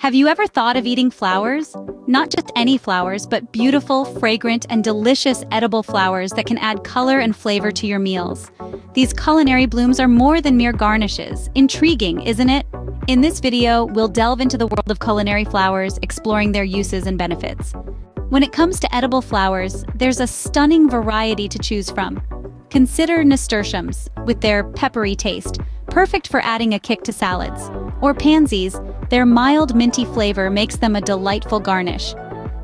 Have you ever thought of eating flowers? Not just any flowers, but beautiful, fragrant, and delicious edible flowers that can add color and flavor to your meals. These culinary blooms are more than mere garnishes. Intriguing, isn't it? In this video, we'll delve into the world of culinary flowers, exploring their uses and benefits. When it comes to edible flowers, there's a stunning variety to choose from. Consider nasturtiums, with their peppery taste, perfect for adding a kick to salads. Or pansies, their mild minty flavor makes them a delightful garnish.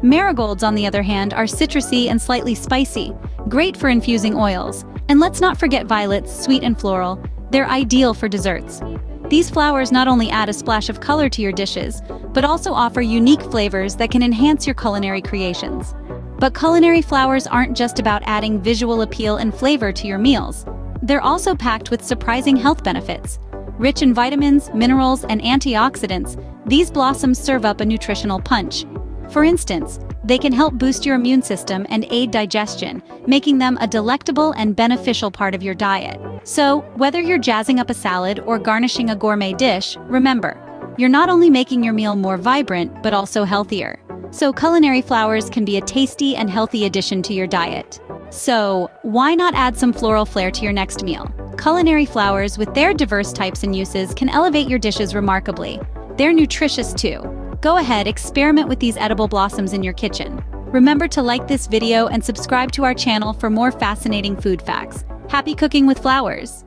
Marigolds, on the other hand, are citrusy and slightly spicy, great for infusing oils. And let's not forget violets, sweet and floral. They're ideal for desserts. These flowers not only add a splash of color to your dishes, but also offer unique flavors that can enhance your culinary creations. But culinary flowers aren't just about adding visual appeal and flavor to your meals. They're also packed with surprising health benefits. Rich in vitamins, minerals, and antioxidants, these blossoms serve up a nutritional punch. For instance, they can help boost your immune system and aid digestion, making them a delectable and beneficial part of your diet. So, whether you're jazzing up a salad or garnishing a gourmet dish, remember, you're not only making your meal more vibrant, but also healthier. So, culinary flowers can be a tasty and healthy addition to your diet. So, why not add some floral flair to your next meal? Culinary flowers, with their diverse types and uses, can elevate your dishes remarkably. They're nutritious too. Go ahead, experiment with these edible blossoms in your kitchen. Remember to like this video and subscribe to our channel for more fascinating food facts. Happy cooking with flowers!